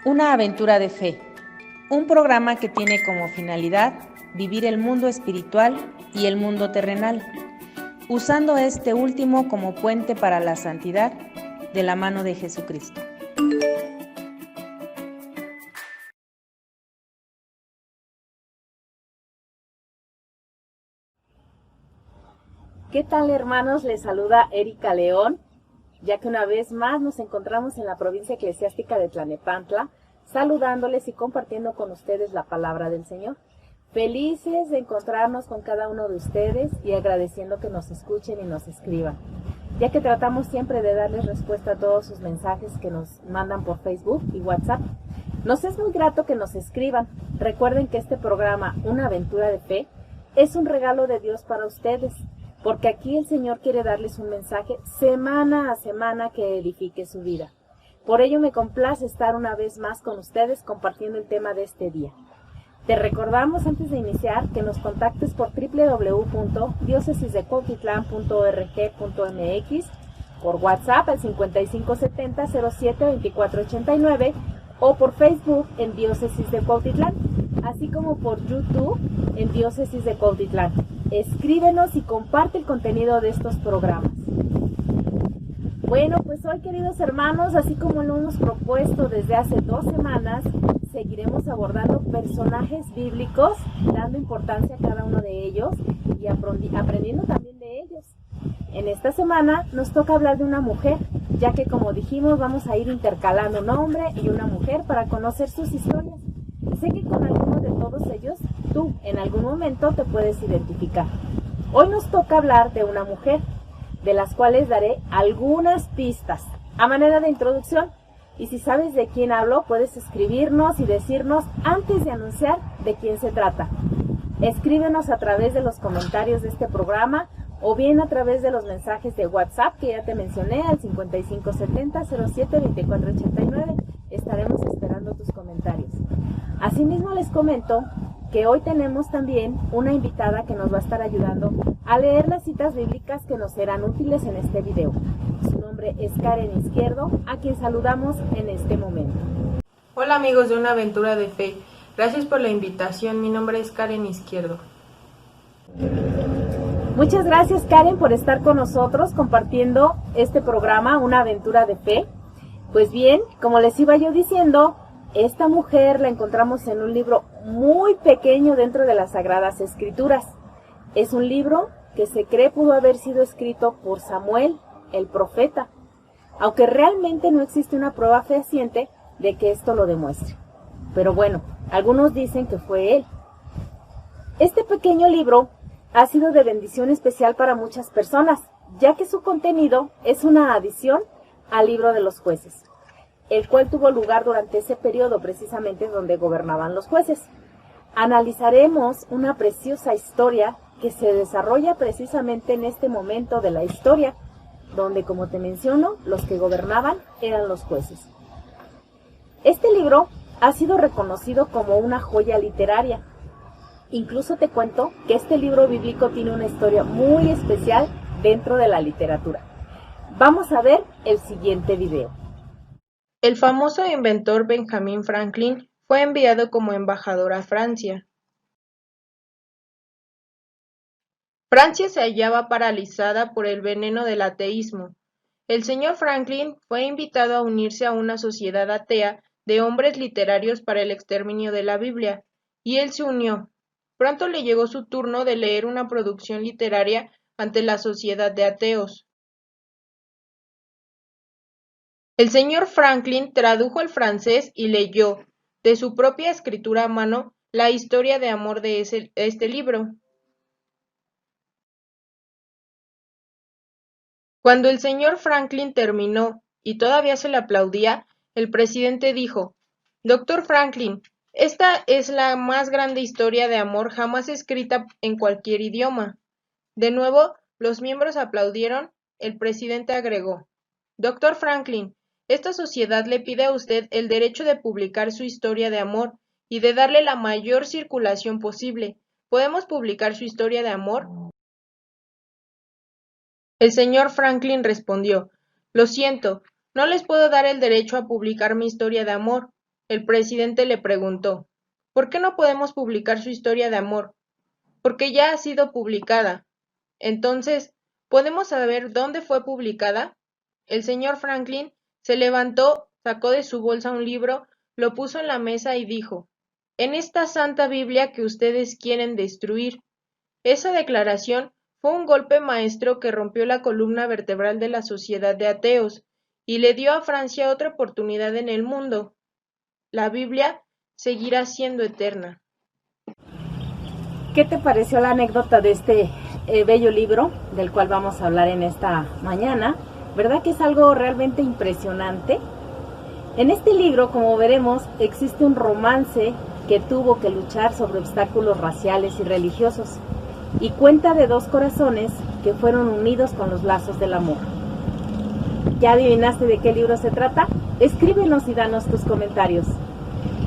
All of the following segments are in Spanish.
Una aventura de fe, un programa que tiene como finalidad vivir el mundo espiritual y el mundo terrenal, usando este último como puente para la santidad de la mano de Jesucristo. ¿Qué tal, hermanos? Les saluda Erika León, ya que una vez más nos encontramos en la provincia eclesiástica de Tlanepantla, saludándoles y compartiendo con ustedes la palabra del Señor. Felices de encontrarnos con cada uno de ustedes y agradeciendo que nos escuchen y nos escriban, ya que tratamos siempre de darles respuesta a todos sus mensajes que nos mandan por Facebook y WhatsApp. Nos es muy grato que nos escriban. Recuerden que este programa, Una Aventura de Fe, es un regalo de Dios para ustedes, porque aquí el Señor quiere darles un mensaje semana a semana que edifique su vida. Por ello me complace estar una vez más con ustedes compartiendo el tema de este día. Te recordamos antes de iniciar que nos contactes por www.diocesisdecuautitlán.org.mx, por WhatsApp al 5570-07-2489 o por Facebook en Diócesis de Cuautitlán, así como por YouTube en Diócesis de Cuautitlán. Escríbenos y comparte el contenido de estos programas. Bueno, pues hoy, queridos hermanos, así como lo hemos propuesto desde hace 2 semanas, seguiremos abordando personajes bíblicos, dando importancia a cada uno de ellos y aprendiendo también de ellos. En esta semana nos toca hablar de una mujer, ya que, como dijimos, vamos a ir intercalando un hombre y una mujer para conocer sus historias. Sé que con alguno de todos ellos tú en algún momento te puedes identificar. Hoy nos toca hablar de una mujer, de las cuales daré algunas pistas a manera de introducción. Y si sabes de quién hablo, puedes escribirnos y decirnos antes de anunciar de quién se trata. Escríbenos a través de los comentarios de este programa o bien a través de los mensajes de WhatsApp que ya te mencioné al 5570-07-2489. Estaremos esperando tus comentarios. Asimismo les comento que hoy tenemos también una invitada que nos va a estar ayudando a leer las citas bíblicas que nos serán útiles en este video. Su nombre es Karen Izquierdo, a quien saludamos en este momento. Hola amigos de Una Aventura de Fe, gracias por la invitación, mi nombre es Karen Izquierdo. Muchas gracias, Karen, por estar con nosotros compartiendo este programa, Una Aventura de Fe. Pues bien, como les iba yo diciendo, esta mujer la encontramos en un libro muy pequeño dentro de las Sagradas Escrituras. Es un libro que se cree pudo haber sido escrito por Samuel, el profeta, aunque realmente no existe una prueba fehaciente de que esto lo demuestre. Pero bueno, algunos dicen que fue él. Este pequeño libro ha sido de bendición especial para muchas personas, ya que su contenido es una adición al libro de los jueces, el cual tuvo lugar durante ese periodo precisamente donde gobernaban los jueces. Analizaremos una preciosa historia que se desarrolla precisamente en este momento de la historia, donde, como te menciono, los que gobernaban eran los jueces. Este libro ha sido reconocido como una joya literaria. Incluso te cuento que este libro bíblico tiene una historia muy especial dentro de la literatura. Vamos a ver el siguiente video. El famoso inventor Benjamin Franklin fue enviado como embajador a Francia. Francia se hallaba paralizada por el veneno del ateísmo. El señor Franklin fue invitado a unirse a una sociedad atea de hombres literarios para el exterminio de la Biblia, y él se unió. Pronto le llegó su turno de leer una producción literaria ante la sociedad de ateos. El señor Franklin tradujo al francés y leyó, de su propia escritura a mano, la historia de amor de este libro. Cuando el señor Franklin terminó, y todavía se le aplaudía, el presidente dijo: «Doctor Franklin, esta es la más grande historia de amor jamás escrita en cualquier idioma». De nuevo, los miembros aplaudieron. El presidente agregó: «Doctor Franklin, esta sociedad le pide a usted el derecho de publicar su historia de amor y de darle la mayor circulación posible. ¿Podemos publicar su historia de amor?». El señor Franklin respondió: «Lo siento, no les puedo dar el derecho a publicar mi historia de amor. el presidente le preguntó, ¿por qué no podemos publicar su historia de amor? Porque ya ha sido publicada. Entonces, ¿podemos saber dónde fue publicada? El señor Franklin se levantó, sacó de su bolsa un libro, lo puso en la mesa y dijo, en esta santa Biblia que ustedes quieren destruir. Esa declaración fue un golpe maestro que rompió la columna vertebral de la sociedad de ateos y le dio a Francia otra oportunidad en el mundo. La Biblia seguirá siendo eterna. ¿Qué te pareció la anécdota de este bello libro del cual vamos a hablar en esta mañana? ¿Verdad que es algo realmente impresionante? En este libro, como veremos, existe un romance que tuvo que luchar sobre obstáculos raciales y religiosos y cuenta de dos corazones que fueron unidos con los lazos del amor. ¿Ya adivinaste de qué libro se trata? Escríbenos y danos tus comentarios.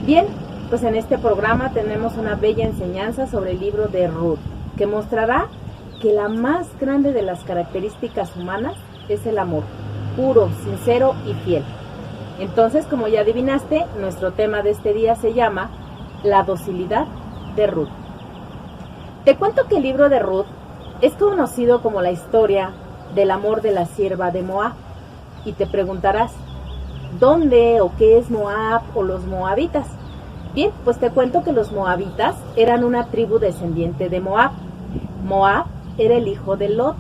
Bien, pues en este programa tenemos una bella enseñanza sobre el libro de Ruth, que mostrará que la más grande de las características humanas es el amor, puro, sincero y fiel. Entonces, como ya adivinaste, nuestro tema de este día se llama La docilidad de Ruth. Te cuento que el libro de Ruth es conocido como la historia del amor de la sierva de Moab. Y te preguntarás, ¿dónde o qué es Moab o los moabitas? Bien, pues te cuento que los moabitas eran una tribu descendiente de Moab. Moab era el hijo de Lot.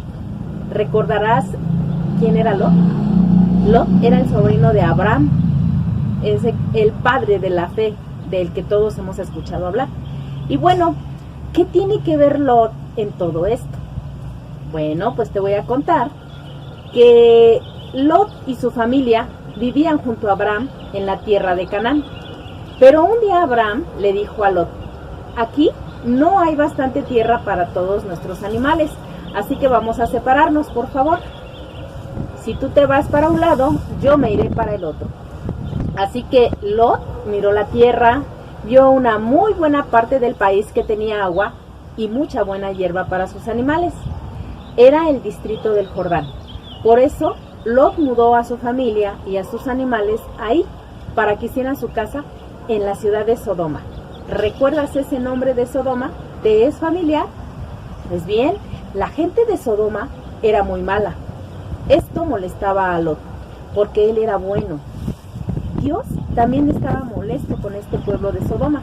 ¿Recordarás quién era Lot? Lot era el sobrino de Abraham, es el padre de la fe, del que todos hemos escuchado hablar. Y bueno, ¿qué tiene que ver Lot en todo esto? Bueno, pues te voy a contar que Lot y su familia vivían junto a Abraham en la tierra de Canaán. Pero un día Abraham le dijo a Lot, aquí no hay bastante tierra para todos nuestros animales, así que vamos a separarnos, por favor. Si tú te vas para un lado, yo me iré para el otro. Así que Lot miró la tierra, vio una muy buena parte del país que tenía agua y mucha buena hierba para sus animales. Era el distrito del Jordán. Por eso, Lot mudó a su familia y a sus animales ahí, para que hicieran su casa en la ciudad de Sodoma. ¿Recuerdas ese nombre de Sodoma? ¿Te es familiar? Pues bien, la gente de Sodoma era muy mala. Esto molestaba a Lot, porque él era bueno. Dios también estaba molesto con este pueblo de Sodoma.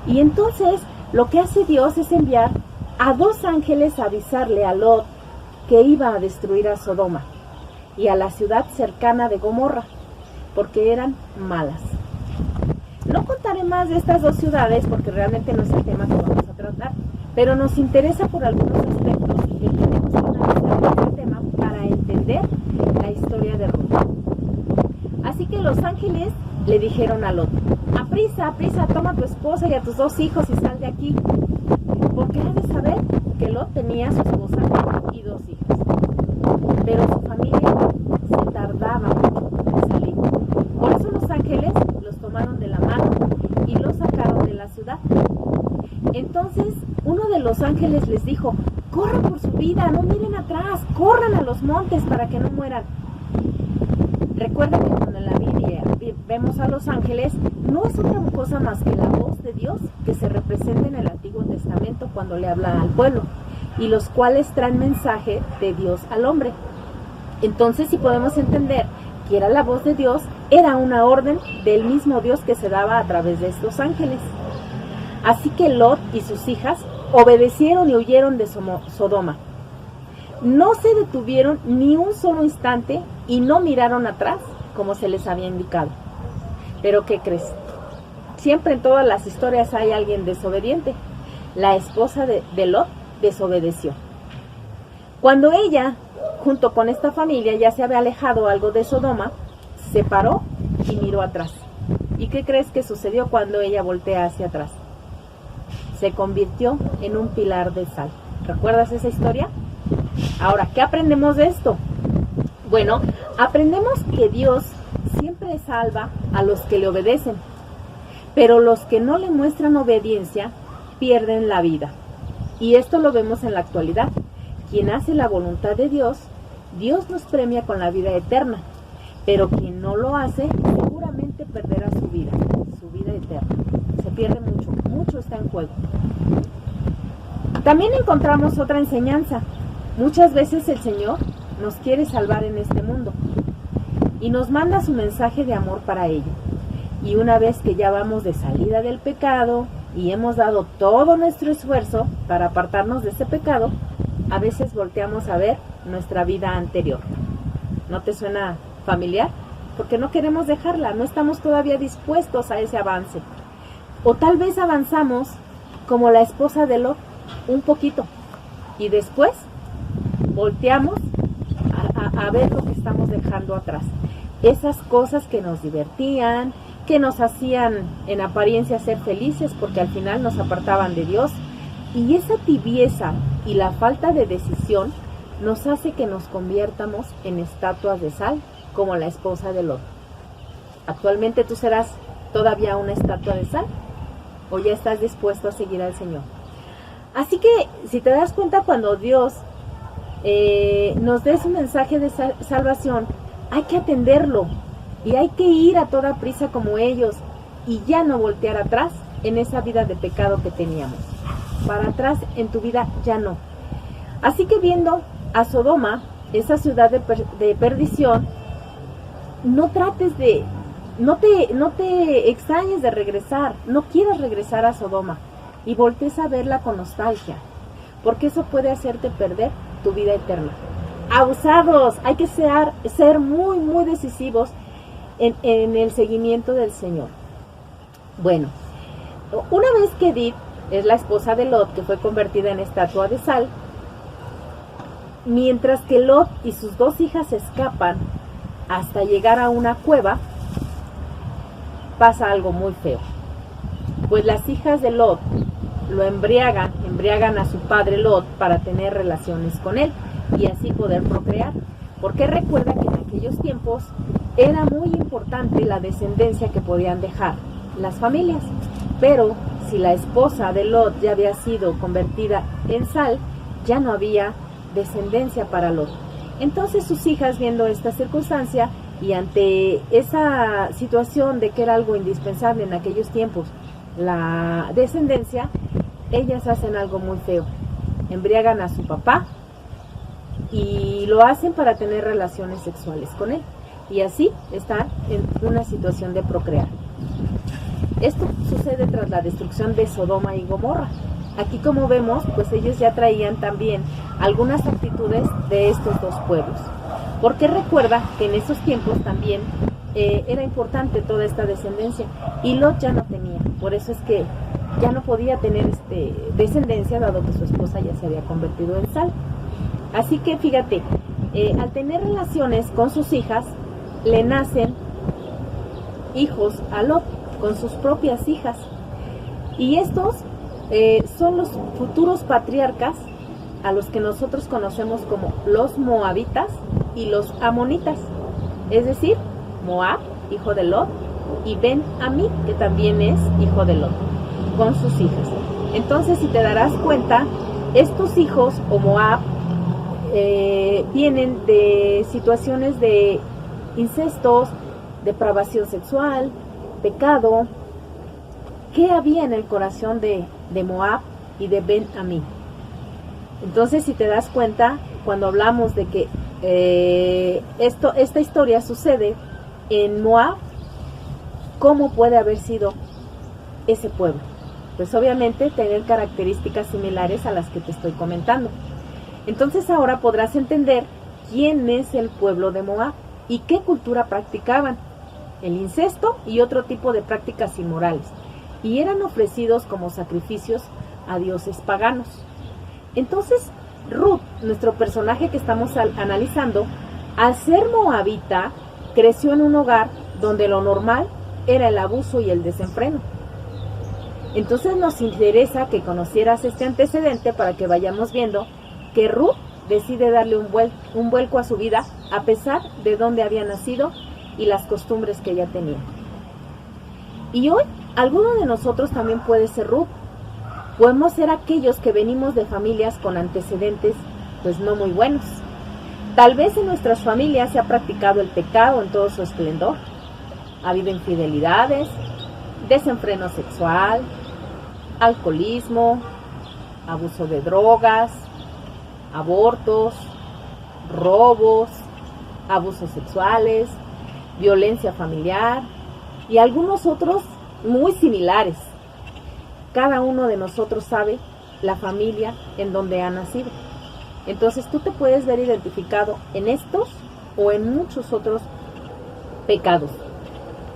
Y entonces, lo que hace Dios es enviar a dos ángeles a avisarle a Lot que iba a destruir a Sodoma y a la ciudad cercana de Gomorra, porque eran malas. No contaré más de estas dos ciudades porque realmente no es el tema que vamos a tratar, pero nos interesa por algunos aspectos que tenemos que analizar en este tema para entender la historia de Ruth. Así que los ángeles le dijeron a Lot, aprisa, aprisa, toma a tu esposa y a tus dos hijos y sal de aquí, porque has de saber que Lot tenía a su esposa y dos hijas, pero su familia se tardaba mucho en salir. Por eso los ángeles los tomaron de la mano y los sacaron de la ciudad. Entonces uno de los ángeles les dijo, corran por su vida, no miren atrás, corran a los montes para que no mueran. Recuerda que cuando en la Biblia vemos a los ángeles, no es otra cosa más que la voz de Dios que se representa en el Antiguo Testamento cuando le habla al pueblo, y los cuales traen mensaje de Dios al hombre. Entonces, si podemos entender que era la voz de Dios, era una orden del mismo Dios que se daba a través de estos ángeles. Así que Lot y sus hijas obedecieron y huyeron de Sodoma. No se detuvieron ni un solo instante y no miraron atrás como se les había indicado. Pero ¿qué crees? Siempre en todas las historias hay alguien desobediente. La esposa de Lot desobedeció. Cuando ella, junto con esta familia, ya se había alejado algo de Sodoma, se paró y miró atrás. ¿Y qué crees que sucedió cuando ella voltea hacia atrás? Se convirtió en un pilar de sal. ¿Recuerdas esa historia? Ahora, ¿qué aprendemos de esto? Bueno, aprendemos que Dios siempre salva a los que le obedecen, pero los que no le muestran obediencia pierden la vida. Y esto lo vemos en la actualidad. Quien hace la voluntad de Dios, Dios nos premia con la vida eterna, pero quien no lo hace seguramente perderá su vida fuego. También encontramos otra enseñanza. Muchas veces el Señor nos quiere salvar en este mundo y nos manda su mensaje de amor para ello. Y una vez que ya vamos de salida del pecado y hemos dado todo nuestro esfuerzo para apartarnos de ese pecado, a veces volteamos a ver nuestra vida anterior. ¿No te suena familiar? Porque no queremos dejarla, no estamos todavía dispuestos a ese avance. O tal vez avanzamos como la esposa de Lot, un poquito, y después volteamos a ver lo que estamos dejando atrás. Esas cosas que nos divertían, que nos hacían en apariencia ser felices, porque al final nos apartaban de Dios. Y esa tibieza y la falta de decisión nos hace que nos conviertamos en estatuas de sal, como la esposa de Lot. ¿Actualmente tú serás todavía una estatua de sal? ¿O ya estás dispuesto a seguir al Señor? Así que, si te das cuenta, cuando Dios nos dé su mensaje de salvación, hay que atenderlo y hay que ir a toda prisa como ellos y ya no voltear atrás en esa vida de pecado que teníamos. Para atrás en tu vida ya no. Así que viendo a Sodoma, esa ciudad de perdición, no te extrañes de regresar, no quieras regresar a Sodoma y voltees a verla con nostalgia, porque eso puede hacerte perder tu vida eterna. Abusados, hay que ser muy, muy decisivos en el seguimiento del Señor. Bueno, una vez que Edith es la esposa de Lot, que fue convertida en estatua de sal, mientras que Lot y sus 2 hijas escapan hasta llegar a una cueva, pasa algo muy feo. Pues las hijas de Lot lo embriagan a su padre Lot para tener relaciones con él y así poder procrear. Porque recuerda que en aquellos tiempos era muy importante la descendencia que podían dejar las familias. Pero si la esposa de Lot ya había sido convertida en sal, ya no había descendencia para Lot. Entonces sus hijas, viendo esta circunstancia y ante esa situación de que era algo indispensable en aquellos tiempos, la descendencia, ellas hacen algo muy feo. Embriagan a su papá y lo hacen para tener relaciones sexuales con él. Y así están en una situación de procrear. Esto sucede tras la destrucción de Sodoma y Gomorra. Aquí, como vemos, pues ellos ya traían también algunas actitudes de estos 2 pueblos. Porque recuerda que en esos tiempos también era importante toda esta descendencia y Lot ya no tenía. Por eso es que ya no podía tener descendencia, dado que su esposa ya se había convertido en sal. Así que fíjate, al tener relaciones con sus hijas, le nacen hijos a Lot con sus propias hijas. Y estos son los futuros patriarcas a los que nosotros conocemos como los moabitas y los amonitas. Es decir, Moab, hijo de Lot, y Ben-Amí, que también es hijo de Lot, con sus hijas. Entonces, si te darás cuenta, estos hijos o Moab vienen de situaciones de incestos, depravación sexual, pecado. ¿Qué había en el corazón de Moab y de Ben-Amí? Entonces, si te das cuenta, cuando hablamos de que esta historia sucede en Moab, ¿cómo puede haber sido ese pueblo? Pues obviamente tener características similares a las que te estoy comentando. Entonces ahora podrás entender quién es el pueblo de Moab y qué cultura practicaban: el incesto y otro tipo de prácticas inmorales, y eran ofrecidos como sacrificios a dioses paganos. Entonces Ruth, nuestro personaje que estamos analizando, al ser moabita, creció en un hogar donde lo normal era el abuso y el desenfreno. Entonces nos interesa que conocieras este antecedente para que vayamos viendo que Ruth decide darle un vuelco a su vida a pesar de dónde había nacido y las costumbres que ella tenía. Y hoy, alguno de nosotros también puede ser Ruth. Podemos ser aquellos que venimos de familias con antecedentes pues no muy buenos. Tal vez en nuestras familias se ha practicado el pecado en todo su esplendor. Ha habido infidelidades, desenfreno sexual, alcoholismo, abuso de drogas, abortos, robos, abusos sexuales, violencia familiar y algunos otros muy similares. Cada uno de nosotros sabe la familia en donde ha nacido. Entonces tú te puedes ver identificado en estos o en muchos otros pecados.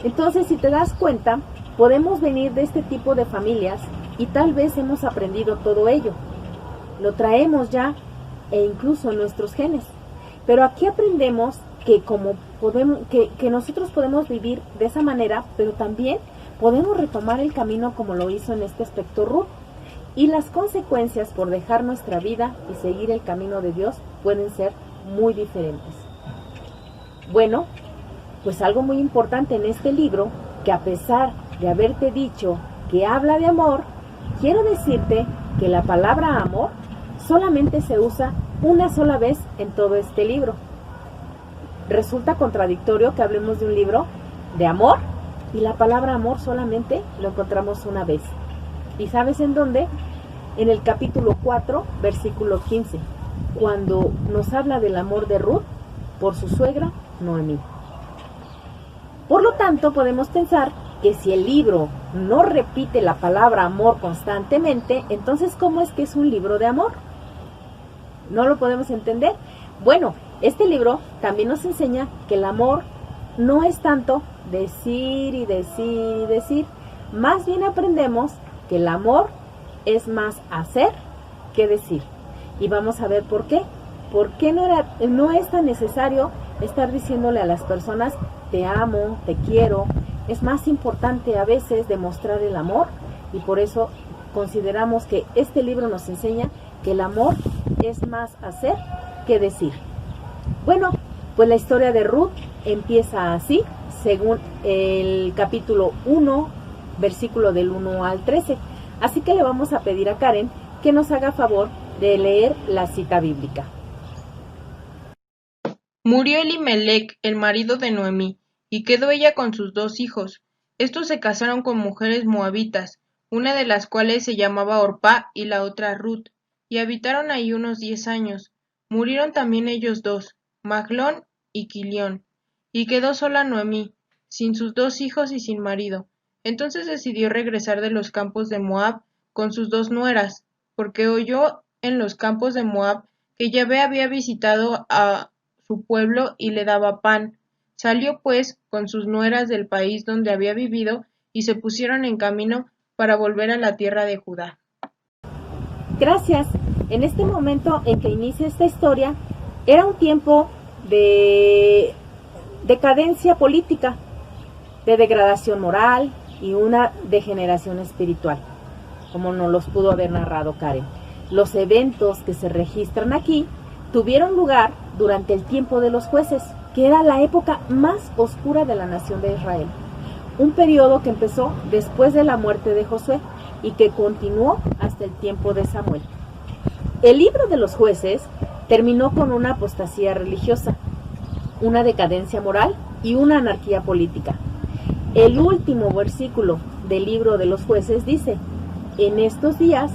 Entonces, si te das cuenta, podemos venir de este tipo de familias y tal vez hemos aprendido todo ello. Lo traemos ya e incluso en nuestros genes. Pero aquí aprendemos que que nosotros podemos vivir de esa manera, pero también podemos retomar el camino como lo hizo en este aspecto Ruth. Y las consecuencias por dejar nuestra vida y seguir el camino de Dios pueden ser muy diferentes. Bueno, pues algo muy importante en este libro, que a pesar de haberte dicho que habla de amor, quiero decirte que la palabra amor solamente se usa una sola vez en todo este libro. Resulta contradictorio que hablemos de un libro de amor y la palabra amor solamente lo encontramos una vez. ¿Y sabes en dónde? En el capítulo 4, versículo 15, cuando nos habla del amor de Ruth por su suegra Noemí. Por lo tanto, podemos pensar que si el libro no repite la palabra amor constantemente, entonces ¿cómo es que es un libro de amor? ¿No lo podemos entender? Bueno, este libro también nos enseña que el amor no es tanto decir y decir y decir. Más bien aprendemos que el amor es más hacer que decir. Y vamos a ver por qué. ¿Por qué no es tan necesario estar diciéndole a las personas te amo, te quiero? Es más importante a veces demostrar el amor, y por eso consideramos que este libro nos enseña que el amor es más hacer que decir. Bueno, pues la historia de Ruth empieza así, según el capítulo 1, versículo del 1 al 13. Así que le vamos a pedir a Karen que nos haga favor de leer la cita bíblica. Murió Elimelec, el marido de Noemí, y quedó ella con sus 2 hijos. Estos se casaron con mujeres moabitas, una de las cuales se llamaba Orpá y la otra Ruth, y habitaron ahí unos 10 años. Murieron también ellos 2, Maglón y Quilión, y quedó sola Noemí, sin sus 2 hijos y sin marido. Entonces decidió regresar de los campos de Moab con sus 2 nueras, porque oyó en los campos de Moab que Yahvé había visitado a su pueblo y le daba pan. Salió pues con sus nueras del país donde había vivido y se pusieron en camino para volver a la tierra de Judá. Gracias. En este momento en que inicia esta historia, era un tiempo de decadencia política, de degradación moral y una degeneración espiritual, como nos los pudo haber narrado Karen. Los eventos que se registran aquí tuvieron lugar durante el tiempo de los jueces, que era la época más oscura de la nación de Israel. Un periodo que empezó después de la muerte de Josué y que continuó hasta el tiempo de Samuel. El libro de los jueces terminó con una apostasía religiosa, una decadencia moral y una anarquía política. El último versículo del libro de los jueces dice: en estos días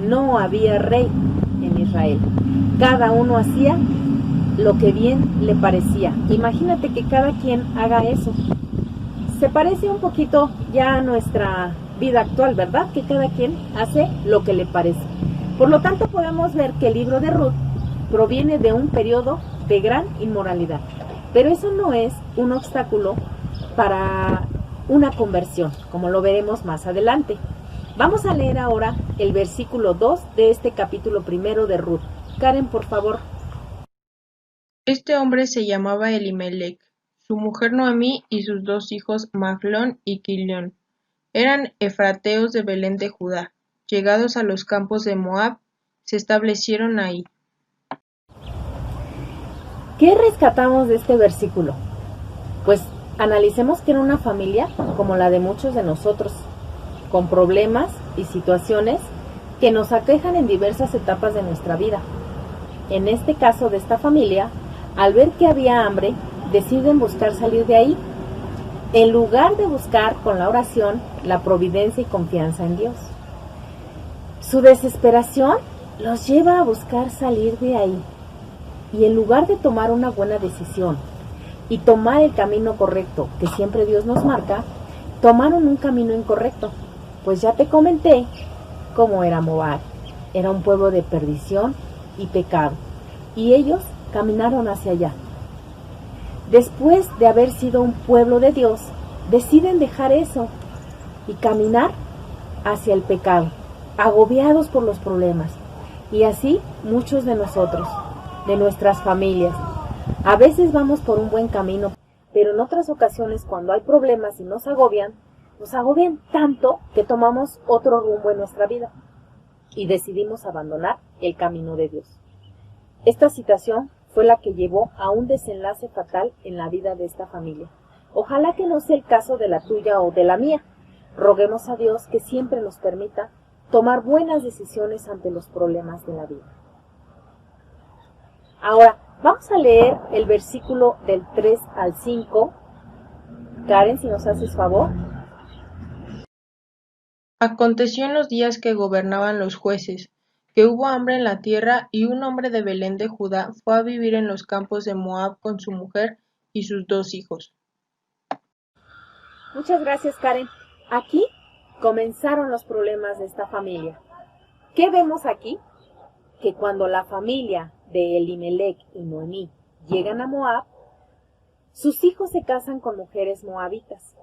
no había rey en Israel. Cada uno hacía lo que bien le parecía. Imagínate que cada quien haga eso. Se parece un poquito ya a nuestra vida actual, ¿verdad? Que cada quien hace lo que le parece. Por lo tanto, podemos ver que el libro de Ruth proviene de un periodo de gran inmoralidad. Pero eso no es un obstáculo para una conversión, como lo veremos más adelante. Vamos a leer ahora el versículo 2 de este capítulo 1 de Ruth. Karen, por favor. Este hombre se llamaba Elimelec, su mujer Noemí y sus 2 hijos Maglón y Quilión. Eran efrateos de Belén de Judá. Llegados a los campos de Moab, se establecieron ahí. ¿Qué rescatamos de este versículo? Pues analicemos que era una familia como la de muchos de nosotros, con problemas y situaciones que nos aquejan en diversas etapas de nuestra vida. En este caso de esta familia, al ver que había hambre, deciden buscar salir de ahí, en lugar de buscar con la oración la providencia y confianza en Dios. Su desesperación los lleva a buscar salir de ahí. Y en lugar de tomar una buena decisión y tomar el camino correcto que siempre Dios nos marca, tomaron un camino incorrecto. Pues ya te comenté cómo era Moab. Era un pueblo de perdición y pecado. Y ellos caminaron hacia allá. Después de haber sido un pueblo de Dios, deciden dejar eso y caminar hacia el pecado, agobiados por los problemas. Y así muchos de nosotros, de nuestras familias. A veces vamos por un buen camino, pero en otras ocasiones cuando hay problemas y nos agobian tanto que tomamos otro rumbo en nuestra vida y decidimos abandonar el camino de Dios. Esta situación fue la que llevó a un desenlace fatal en la vida de esta familia. Ojalá que no sea el caso de la tuya o de la mía. Roguemos a Dios que siempre nos permita tomar buenas decisiones ante los problemas de la vida. Ahora, vamos a leer el versículo del 3 al 5. Karen, si nos haces favor. Aconteció en los días que gobernaban los jueces, que hubo hambre en la tierra, y un hombre de Belén de Judá fue a vivir en los campos de Moab con su mujer y sus 2 hijos. Muchas gracias, Karen. Aquí comenzaron los problemas de esta familia. ¿Qué vemos aquí? Que cuando la familia de Elimelech y Noemí llegan a Moab, sus hijos se casan con mujeres moabitas.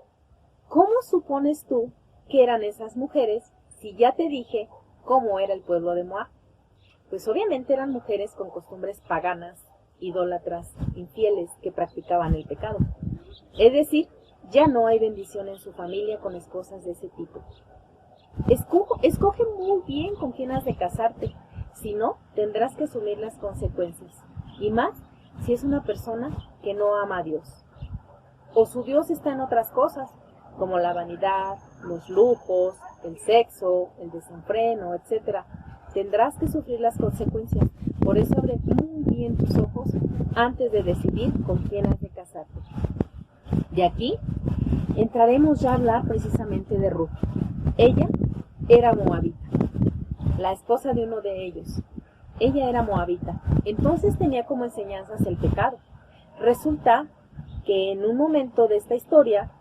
¿Cómo supones tú que eran esas mujeres si ya te dije cómo era el pueblo de Moab? Pues obviamente eran mujeres con costumbres paganas, idólatras, infieles, que practicaban el pecado. Es decir, ya no hay bendición en su familia con esposas de ese tipo. Escoge muy bien con quién has de casarte, si no, tendrás que asumir las consecuencias, y más si es una persona que no ama a Dios. O su Dios está en otras cosas, como la vanidad, los lujos, el sexo, el desenfreno, etc. Tendrás que sufrir las consecuencias. Por eso abre muy bien tus ojos antes de decidir con quién has de casarte. De aquí entraremos ya a hablar precisamente de Ruth. Ella era moabita, la esposa de uno de ellos. Ella era moabita, entonces tenía como enseñanzas el pecado. Resulta que en un momento de esta historia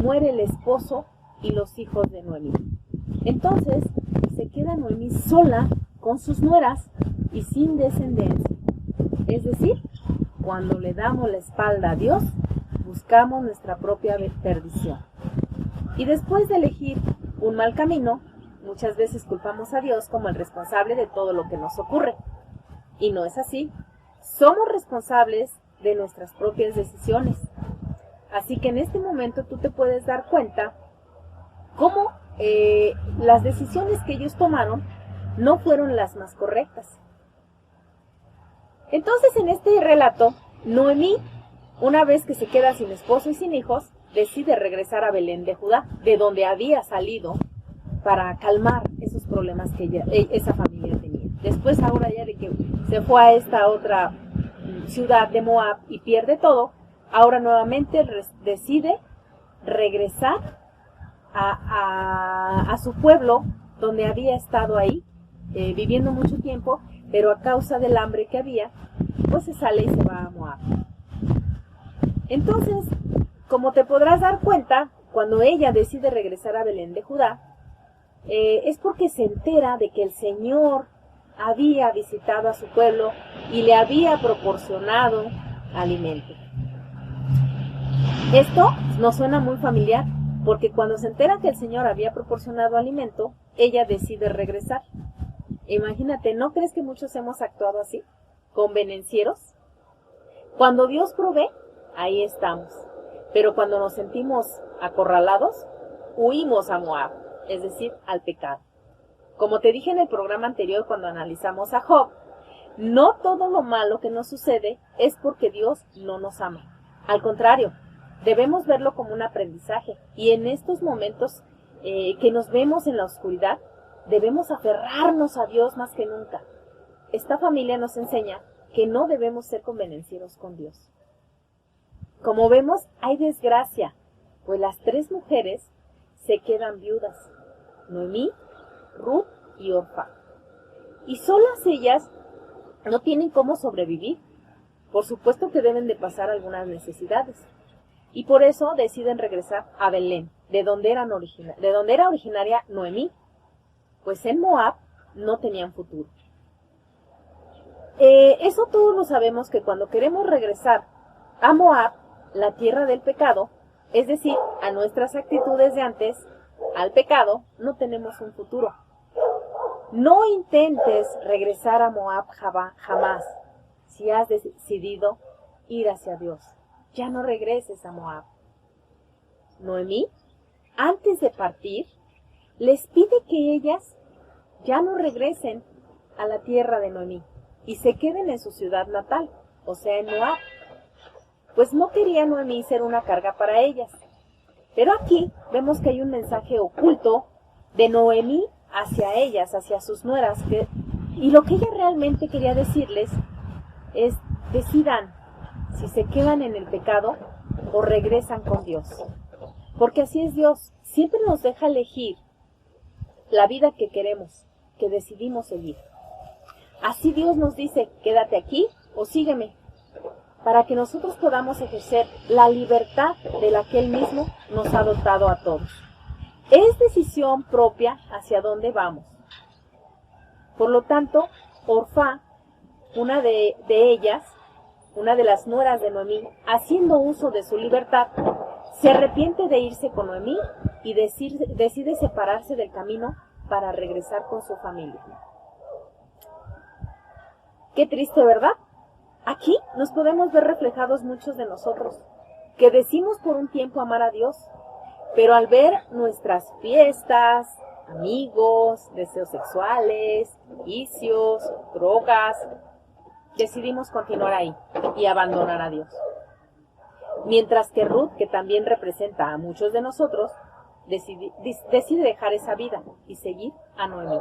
muere el esposo y los hijos de Noemí. Entonces se queda Noemí sola con sus nueras y sin descendencia. Es decir, cuando le damos la espalda a Dios, buscamos nuestra propia perdición. Y después de elegir un mal camino, muchas veces culpamos a Dios como el responsable de todo lo que nos ocurre. Y no es así. Somos responsables de nuestras propias decisiones. Así que en este momento tú te puedes dar cuenta cómo las decisiones que ellos tomaron no fueron las más correctas. Entonces en este relato, Noemí, una vez que se queda sin esposo y sin hijos, decide regresar a Belén de Judá, de donde había salido, para calmar esos problemas que esa familia tenía. Después, ahora ya de que se fue a esta otra ciudad de Moab y pierde todo, ahora nuevamente decide regresar a su pueblo, donde había estado ahí, viviendo mucho tiempo, pero a causa del hambre que había, pues se sale y se va a Moab. Entonces, como te podrás dar cuenta, cuando ella decide regresar a Belén de Judá, es porque se entera de que el Señor había visitado a su pueblo y le había proporcionado alimento. Esto nos suena muy familiar, porque cuando se entera que el Señor había proporcionado alimento, ella decide regresar. Imagínate, ¿no crees que muchos hemos actuado así? ¿Convenencieros? Cuando Dios provee, ahí estamos. Pero cuando nos sentimos acorralados, huimos a Moab, es decir, al pecado. Como te dije en el programa anterior cuando analizamos a Job, no todo lo malo que nos sucede es porque Dios no nos ama. Al contrario, debemos verlo como un aprendizaje. Y en estos momentos que nos vemos en la oscuridad, debemos aferrarnos a Dios más que nunca. Esta familia nos enseña que no debemos ser convenencieros con Dios. Como vemos, hay desgracia, pues las 3 mujeres se quedan viudas. Noemí, Ruth y Orfa. Y solas ellas no tienen cómo sobrevivir. Por supuesto que deben de pasar algunas necesidades. Y por eso deciden regresar a Belén, de donde era originaria Noemí, pues en Moab no tenían futuro. Eso todos lo sabemos, que cuando queremos regresar a Moab, la tierra del pecado, es decir, a nuestras actitudes de antes, al pecado, no tenemos un futuro. No intentes regresar a Moab jamás. Si has decidido ir hacia Dios, ya no regreses a Moab. Noemí, antes de partir, les pide que ellas ya no regresen a la tierra de Noemí y se queden en su ciudad natal, o sea, en Moab, pues no quería Noemí ser una carga para ellas. Pero aquí vemos que hay un mensaje oculto de Noemí hacia ellas, hacia sus nueras, y lo que ella realmente quería decirles es: decidan si se quedan en el pecado o regresan con Dios. Porque así es Dios, siempre nos deja elegir la vida que queremos, que decidimos seguir. Así Dios nos dice: quédate aquí o sígueme, para que nosotros podamos ejercer la libertad de la que Él mismo nos ha dotado a todos. Es decisión propia hacia dónde vamos. Por lo tanto, Orfa, una de ellas, una de las nueras de Noemí, haciendo uso de su libertad, se arrepiente de irse con Noemí y decide separarse del camino para regresar con su familia. Qué triste, ¿verdad? Aquí nos podemos ver reflejados muchos de nosotros, que decimos por un tiempo amar a Dios, pero al ver nuestras fiestas, amigos, deseos sexuales, vicios, drogas, decidimos continuar ahí y abandonar a Dios. Mientras que Ruth, que también representa a muchos de nosotros, decide dejar esa vida y seguir a Noemí,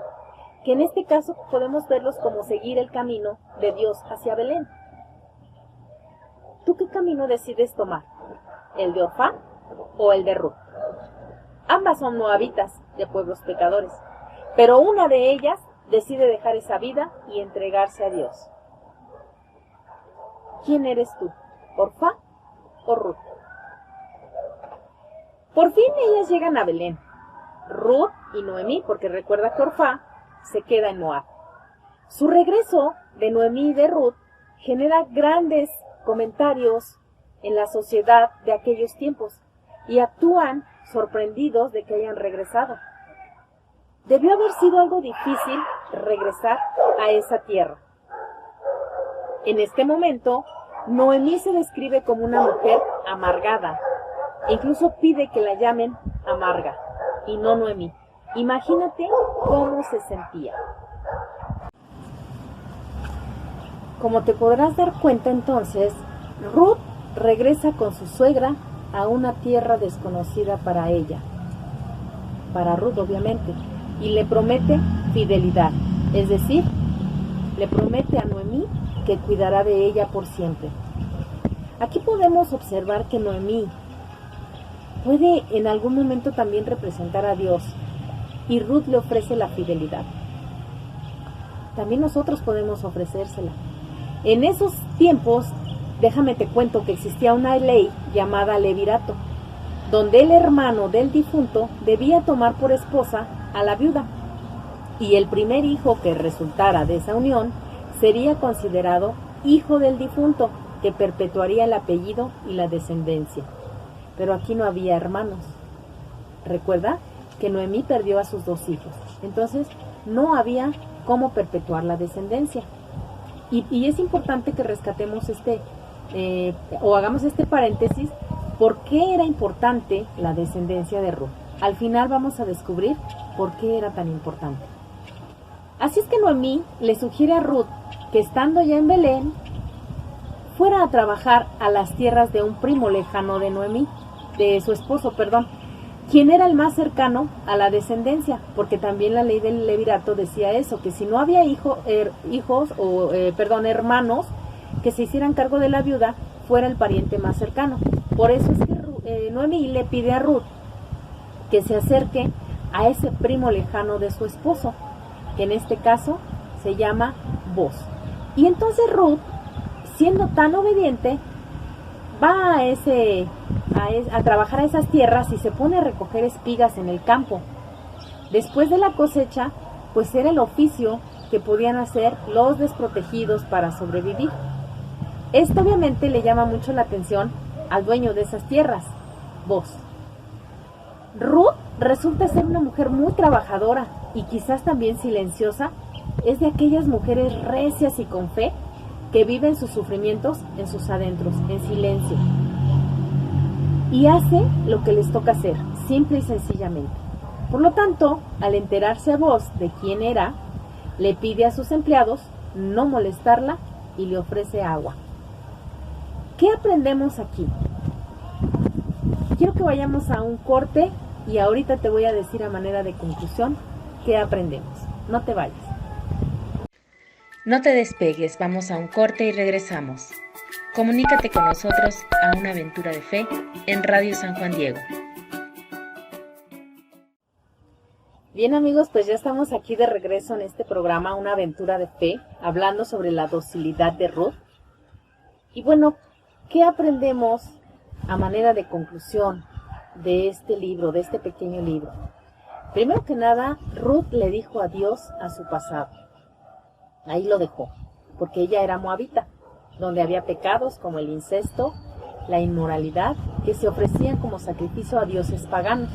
que en este caso podemos verlos como seguir el camino de Dios hacia Belén. ¿Tú qué camino decides tomar? ¿El de Orfa o el de Ruth? Ambas son moabitas, de pueblos pecadores, pero una de ellas decide dejar esa vida y entregarse a Dios. ¿Quién eres tú? ¿Orfa o Ruth? Por fin ellas llegan a Belén, Ruth y Noemí, porque recuerda que Orfa se queda en Moab. Su regreso de Noemí y de Ruth genera grandes comentarios en la sociedad de aquellos tiempos y actúan sorprendidos de que hayan regresado. Debió haber sido algo difícil regresar a esa tierra. En este momento, Noemí se describe como una mujer amargada e incluso pide que la llamen amarga y no Noemí. Imagínate cómo se sentía. Como te podrás dar cuenta entonces, Ruth regresa con su suegra a una tierra desconocida para ella, para Ruth obviamente, y le promete fidelidad, es decir, le promete a Noemí que cuidará de ella por siempre. Aquí podemos observar que Noemí puede en algún momento también representar a Dios y Ruth le ofrece la fidelidad. También nosotros podemos ofrecérsela. En esos tiempos, déjame te cuento que existía una ley llamada levirato, donde el hermano del difunto debía tomar por esposa a la viuda, y el primer hijo que resultara de esa unión sería considerado hijo del difunto, que perpetuaría el apellido y la descendencia. Pero aquí no había hermanos. Recuerda que Noemí perdió a sus dos hijos, entonces no había cómo perpetuar la descendencia. Y es importante que rescatemos o hagamos este paréntesis, ¿por qué era importante la descendencia de Ruth? Al final vamos a descubrir por qué era tan importante. Así es que Noemí le sugiere a Ruth que estando ya en Belén, fuera a trabajar a las tierras de un primo lejano de Noemí, de su esposo, quien era el más cercano a la descendencia, porque también la ley del levirato decía eso, que si no había hermanos que se hicieran cargo de la viuda, fuera el pariente más cercano. Por eso es que Noemí le pide a Ruth que se acerque a ese primo lejano de su esposo, que en este caso se llama Booz. Y entonces Ruth, siendo tan obediente, va a trabajar a esas tierras y se pone a recoger espigas en el campo. Después de la cosecha, pues era el oficio que podían hacer los desprotegidos para sobrevivir. Esto obviamente le llama mucho la atención al dueño de esas tierras, Booz. Ruth resulta ser una mujer muy trabajadora y quizás también silenciosa. Es de aquellas mujeres recias y con fe que viven sus sufrimientos en sus adentros, en silencio. Y hace lo que les toca hacer, simple y sencillamente. Por lo tanto, al enterarse a Booz de quién era, le pide a sus empleados no molestarla y le ofrece agua. ¿Qué aprendemos aquí? Quiero que vayamos a un corte y ahorita te voy a decir a manera de conclusión qué aprendemos. No te vayas. No te despegues, vamos a un corte y regresamos. Comunícate con nosotros a Una Aventura de Fe en Radio San Juan Diego. Bien amigos, pues ya estamos aquí de regreso en este programa Una Aventura de Fe, hablando sobre la docilidad de Ruth. Y bueno, ¿qué aprendemos a manera de conclusión de este libro, de este pequeño libro? Primero que nada, Ruth le dijo adiós a su pasado. Ahí lo dejó, porque ella era moabita, donde había pecados como el incesto, la inmoralidad, que se ofrecían como sacrificio a dioses paganos.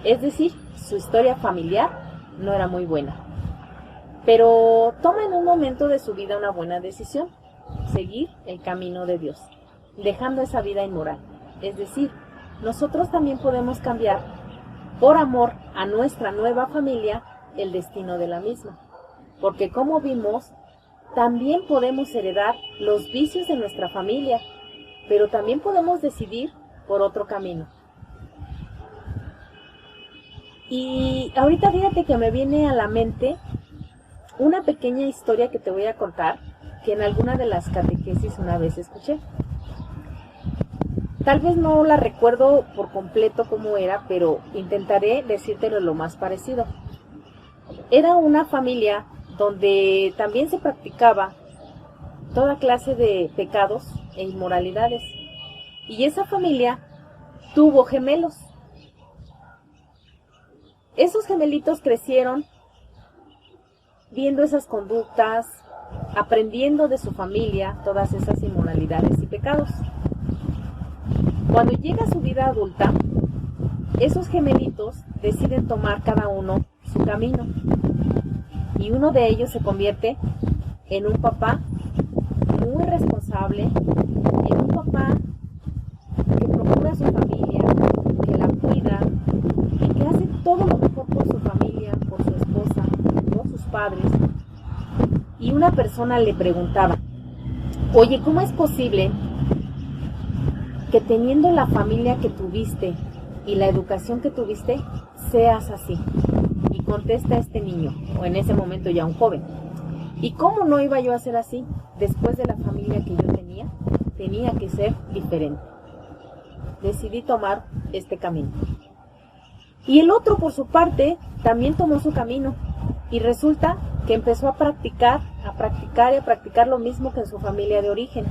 Es decir, su historia familiar no era muy buena. Pero toma en un momento de su vida una buena decisión, seguir el camino de Dios, dejando esa vida inmoral. Es decir, nosotros también podemos cambiar, por amor a nuestra nueva familia, el destino de la misma. Porque como vimos, también podemos heredar los vicios de nuestra familia, pero también podemos decidir por otro camino. Y ahorita fíjate que me viene a la mente una pequeña historia que te voy a contar, que en alguna de las catequesis una vez escuché. Tal vez no la recuerdo por completo cómo era, pero intentaré decírtelo lo más parecido. Era una familia donde también se practicaba toda clase de pecados e inmoralidades. Y esa familia tuvo gemelos. Esos gemelitos crecieron viendo esas conductas, aprendiendo de su familia todas esas inmoralidades y pecados. Cuando llega su vida adulta, esos gemelitos deciden tomar cada uno su camino. Y uno de ellos se convierte en un papá muy responsable, en un papá que procura a su familia, que la cuida y que hace todo lo mejor por su familia, por su esposa, por sus padres. Y una persona le preguntaba, oye, ¿cómo es posible que teniendo la familia que tuviste y la educación que tuviste, seas así? Y contesta este niño, o en ese momento ya un joven, ¿y cómo no iba yo a ser así? Después de la familia que yo tenía que ser diferente. Decidí tomar este camino. Y el otro, por su parte, también tomó su camino. Y resulta que empezó a practicar lo mismo que en su familia de origen.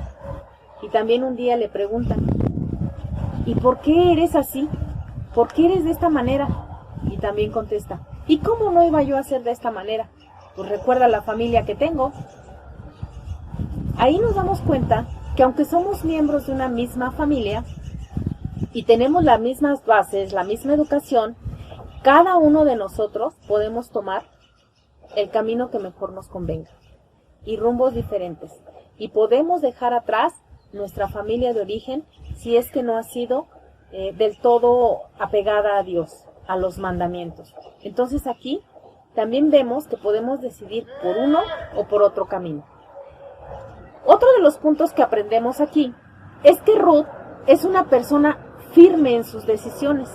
Y también un día le preguntan, ¿y por qué eres así? ¿Por qué eres de esta manera? Y también contesta, ¿y cómo no iba yo a ser de esta manera? Pues recuerda la familia que tengo. Ahí nos damos cuenta que aunque somos miembros de una misma familia y tenemos las mismas bases, la misma educación, cada uno de nosotros podemos tomar el camino que mejor nos convenga y rumbos diferentes. Y podemos dejar atrás nuestra familia de origen si es que no ha sido del todo apegada a Dios, a los mandamientos. Entonces aquí también vemos que podemos decidir por uno o por otro camino. Otro de los puntos que aprendemos aquí es que Ruth es una persona firme en sus decisiones.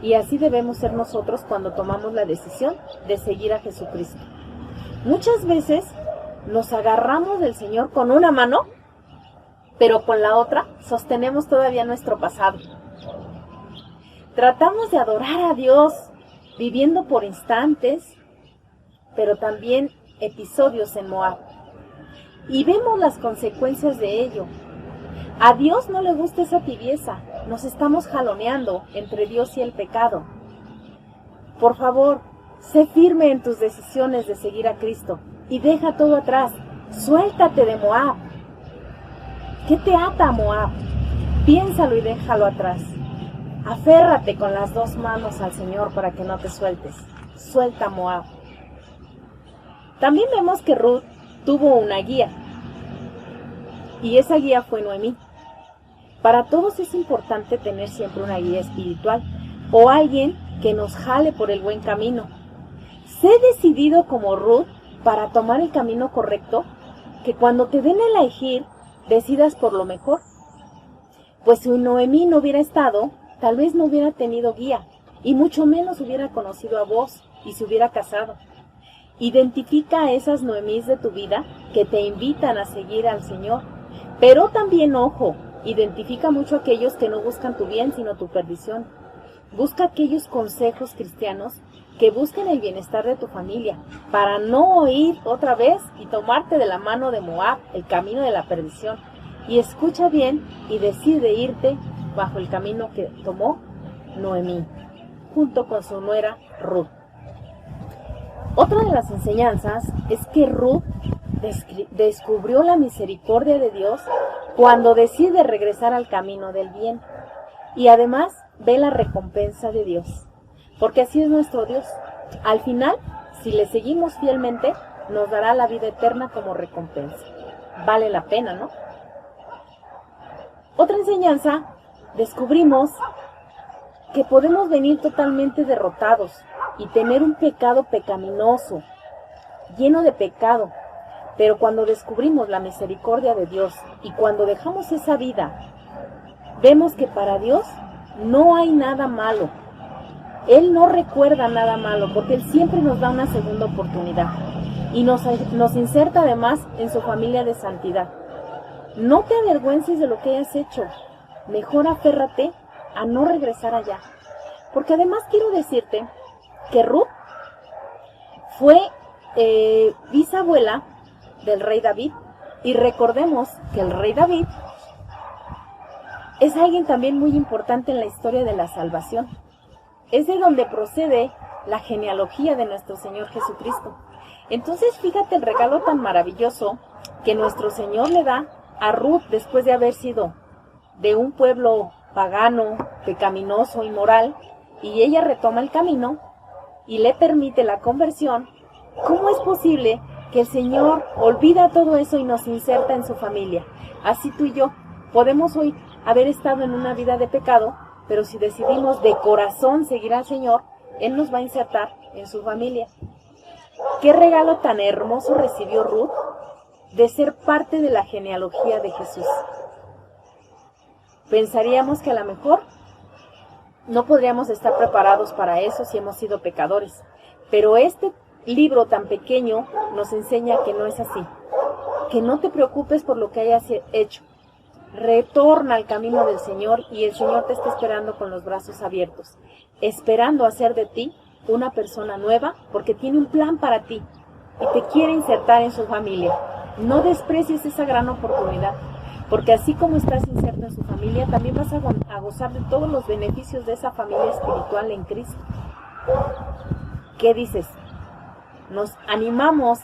Y así debemos ser nosotros cuando tomamos la decisión de seguir a Jesucristo. Muchas veces nos agarramos del Señor con una mano, pero con la otra sostenemos todavía nuestro pasado. Tratamos de adorar a Dios viviendo por instantes, pero también episodios en Moab. Y vemos las consecuencias de ello. A Dios no le gusta esa tibieza. Nos estamos jaloneando entre Dios y el pecado. Por favor, sé firme en tus decisiones de seguir a Cristo y deja todo atrás. Suéltate de Moab. ¿Qué te ata a Moab? Piénsalo y déjalo atrás. Aférrate con las dos manos al Señor para que no te sueltes. Suelta Moab. También vemos que Ruth tuvo una guía. Y esa guía fue Noemí. Para todos es importante tener siempre una guía espiritual o alguien que nos jale por el buen camino. Sé decidido como Ruth para tomar el camino correcto, que cuando te den a elegir, decidas por lo mejor. Pues si Noemí no hubiera estado, tal vez no hubiera tenido guía, y mucho menos hubiera conocido a Boaz y se hubiera casado. Identifica a esas Noemís de tu vida que te invitan a seguir al Señor. Pero también, ojo, identifica mucho a aquellos que no buscan tu bien, sino tu perdición. Busca aquellos consejos cristianos que busquen el bienestar de tu familia, para no ir otra vez y tomarte de la mano de Moab, el camino de la perdición. Y escucha bien y decide irte bajo el camino que tomó Noemí, junto con su nuera Ruth. Otra de las enseñanzas es que Ruth descubrió la misericordia de Dios cuando decide regresar al camino del bien. Y además ve la recompensa de Dios, porque así es nuestro Dios. Al final, si le seguimos fielmente, nos dará la vida eterna como recompensa. Vale la pena, ¿no? Otra enseñanza, descubrimos que podemos venir totalmente derrotados y tener un pecado pecaminoso, lleno de pecado, pero cuando descubrimos la misericordia de Dios y cuando dejamos esa vida, vemos que para Dios no hay nada malo. Él no recuerda nada malo porque Él siempre nos da una segunda oportunidad y nos inserta además en su familia de santidad. No te avergüences de lo que hayas hecho, mejor aférrate a no regresar allá. Porque además quiero decirte que Ruth fue bisabuela del rey David, y recordemos que el rey David es alguien también muy importante en la historia de la salvación. Es de donde procede la genealogía de nuestro Señor Jesucristo. Entonces fíjate el regalo tan maravilloso que nuestro Señor le da a Ruth después de haber sido de un pueblo pagano, pecaminoso, inmoral, y ella retoma el camino y le permite la conversión. ¿Cómo es posible que el Señor olvida todo eso y nos inserta en su familia? Así tú y yo podemos hoy haber estado en una vida de pecado, pero si decidimos de corazón seguir al Señor, Él nos va a insertar en su familia. ¿Qué regalo tan hermoso recibió Ruth de ser parte de la genealogía de Jesús? Pensaríamos que a lo mejor no podríamos estar preparados para eso si hemos sido pecadores, pero este libro tan pequeño nos enseña que no es así, que no te preocupes por lo que hayas hecho. Retorna al camino del Señor y el Señor te está esperando con los brazos abiertos, esperando hacer de ti una persona nueva, porque tiene un plan para ti y te quiere insertar en su familia. No desprecies esa gran oportunidad, porque así como estás inserto en su familia, también vas a gozar de todos los beneficios de esa familia espiritual en Cristo. ¿Qué dices? ¿Nos animamos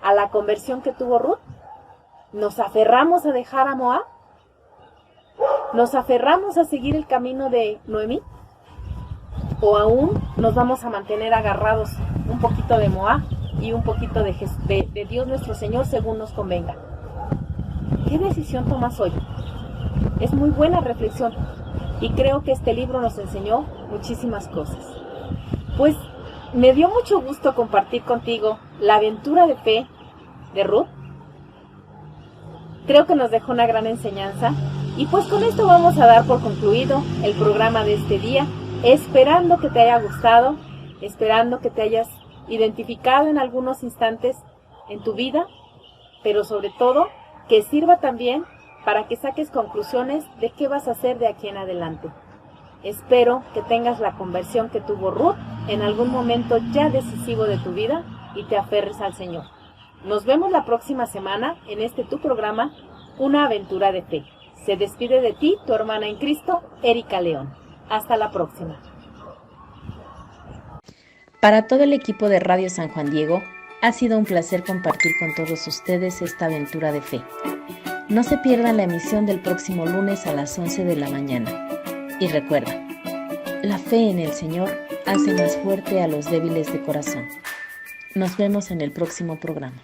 a la conversión que tuvo Ruth? ¿Nos aferramos a dejar a Moab? ¿Nos aferramos a seguir el camino de Noemí? ¿O aún nos vamos a mantener agarrados un poquito de Moab y un poquito de Dios nuestro Señor según nos convenga? ¿Qué decisión tomas hoy? Es muy buena reflexión y creo que este libro nos enseñó muchísimas cosas. Pues me dio mucho gusto compartir contigo la aventura de fe de Ruth. Creo que nos dejó una gran enseñanza y pues con esto vamos a dar por concluido el programa de este día, esperando que te haya gustado, esperando que te hayas identificado en algunos instantes en tu vida, pero sobre todo que sirva también para que saques conclusiones de qué vas a hacer de aquí en adelante. Espero que tengas la conversión que tuvo Ruth en algún momento ya decisivo de tu vida y te aferres al Señor. Nos vemos la próxima semana en este tu programa, Una Aventura de Fe. Se despide de ti tu hermana en Cristo, Erika León. Hasta la próxima. Para todo el equipo de Radio San Juan Diego, ha sido un placer compartir con todos ustedes esta aventura de fe. No se pierdan la emisión del próximo lunes a las 11 de la mañana. Y recuerda, la fe en el Señor hace más fuerte a los débiles de corazón. Nos vemos en el próximo programa.